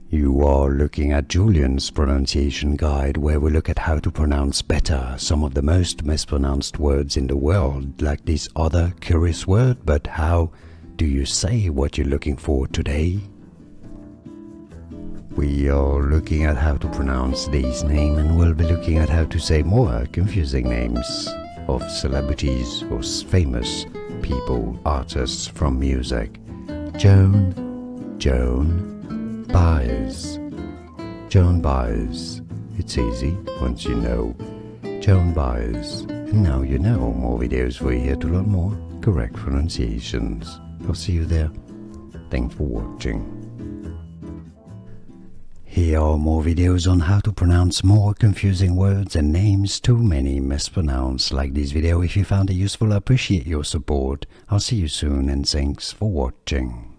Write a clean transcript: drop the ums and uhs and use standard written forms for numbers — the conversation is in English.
You are looking at Julian's pronunciation guide, where we look at how to pronounce better some of the most mispronounced words in the world, like this other curious word. But how do you say what you're looking for today? We are looking at how to pronounce these names, and we'll be looking at how to say more confusing names of celebrities or famous people, artists from music. Joan Baez. Joan Baez. It's easy once you know. Joan Baez. And now you know. More videos for you here to learn more correct pronunciations. I'll see you there. Thanks for watching. Here are more videos on how to pronounce more confusing words and names too many mispronounced. Like this video if you found it useful. I appreciate your support. I'll see you soon and thanks for watching.